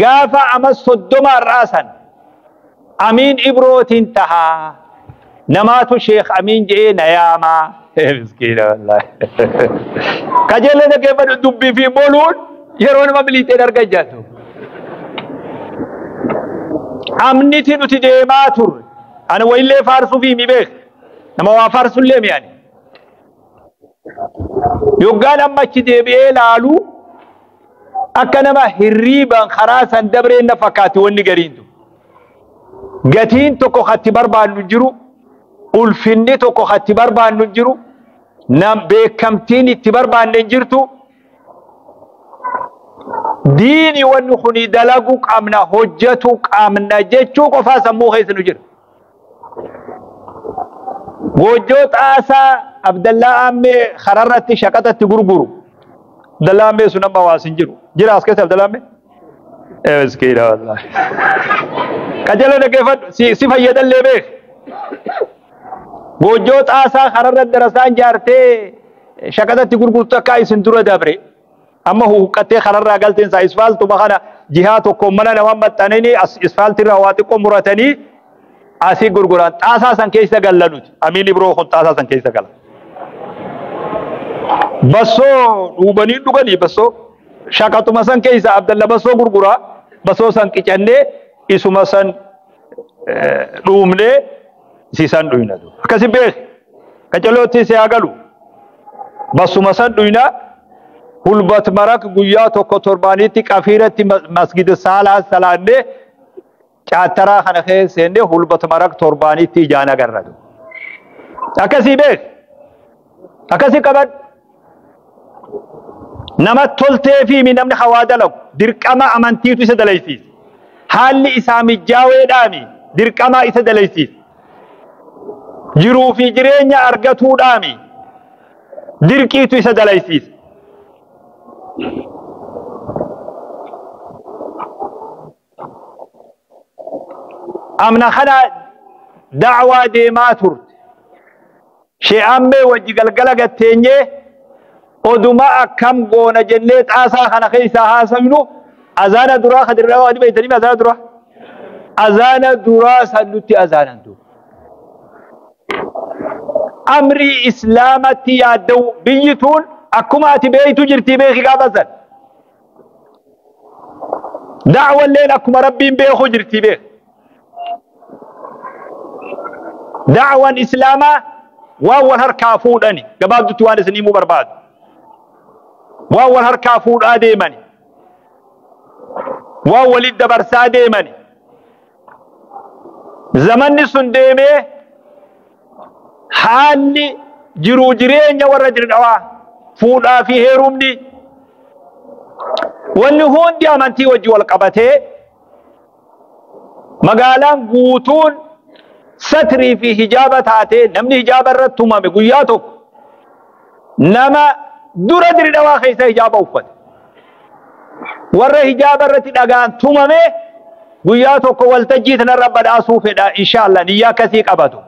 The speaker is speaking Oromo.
قافا أمس الدمى راسا أمين إبروت انتهى نمات الشيخ أمين جئ نياما مسكين والله كجلنا كيف ندبي في مولود يرون مبليتين أرجعته أمنيتي نتيجة ما تور أنا ويلي فارسو في مبيخ نما وافارسو اللي يعني يقال أما كده بيلالو أكنما هريبا خراسا دبرين نفكاتي ونقرينتو قتين توكو خاتي بربان نجرو ulfinni tokko hatti barbaannu jiru nam beekamtiin itti barbaanne jirtu diini wanni kuni dalagu qabna hojjatu qabna jechuu qofaa sammuu keessa nu jira gojjoo xaasaa Abdallaa Ammee kararratti shaqaxatti gurguru Abdallaa Ammee sun amma waasin jiru jira as keessa Abdallaa Ammee miskiina wallahi kajala dhageeffadhu si fayyadallee beek gojjoo xaasaa kararra darasaan jaartee shaqaxatti gurgurtu akka isin dura dabre amma huqqattee kararraa galteen isaa isfaaltuma kana jihaa tokko mana nama maxxananii isfaaltirraa waa xiqqoo muratanii asii gurguran xaasaa san keessa gallanuti amiin ibroo kun xaasaa san keessa gala bassoo dhuubanii dhuganii bassoo shaqaxuma san keessa Abdalla bassoo gurguraa bassoo san qicannee isuma san dhuumnee sisan duinadu akasi beek kacaloti se agalu basuma san duina hulbat marak guyya tokko torbaniti qafirati masjid sala salande chaatara khana khesende hulbat marak torbaniti jana garradu akasi beek akasi qabad nama tolte fi min namni khawadalu dirqama amantitu isa dalaysis halli isami jawe dami dirqama isa dalaysis jiruu fi jireenya argatuudhaami dirqiitu isa dalaysiisa amna kana da'waa deemaa turte shee ammee wajji galgala gatteenye oduma akkam goona jennee xaasaa kana keessaa haasawnu azaana duraa kadirraa waa dhibeeytanii azaana duraa sannutti azaanantu أمري إسلامتي يادو بيتون أكما تبيتو جرتي بيخي قابسا دعوة الليل أكما ربي بيخو جرتي بيخ دعوة إسلاما وأول هركافود أني قبال دوتوان سنيمو برباد وأول هركافود آديماني وأول الدبرسا ديماني زمن سنديمي حالي جرو جرين ورا جرنوا فودا في هيرومني واللي هون دي امانتي وجه والقبته مقالان قوتون ستري في حجابتاتي نمني حجاب الرتوما بقياتك نما دورا جرنوا خيسا حجاب اوفت ورا حجاب الرتي دغان تومامه قياتك والتجيتنا رب داسو فدا ان شاء الله نيا كسي قبتو